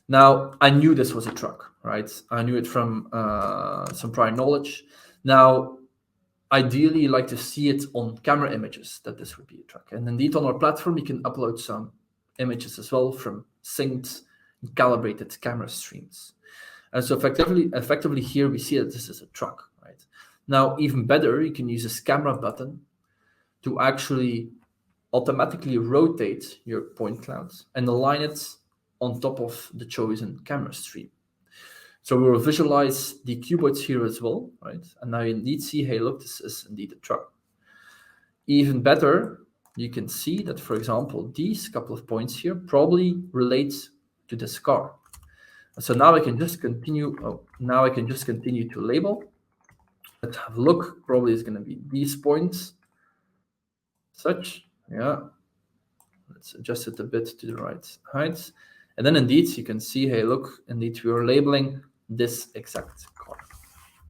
Now, I knew this was a truck, right? I knew it from some prior knowledge. Now, ideally, you like to see it on camera images that this would be a truck. And indeed, on our platform, you can upload some images as well from synced, calibrated camera streams. And so effectively here, we see that this is a truck, right? Now, even better, you can use this camera button to actually automatically rotate your point clouds and align it on top of the chosen camera stream. So we will visualize the cuboids here as well, right? And now you indeed see, hey, look, this is indeed a truck. Even better, you can see that, for example, these couple of points here probably relate to this car. So now I can just continue. Now I can just continue to label. Let's have a look. Probably is going to be these points. Such, yeah. Let's adjust it a bit to the right height. And then indeed, you can see, hey, look, indeed, we are labeling this exact car.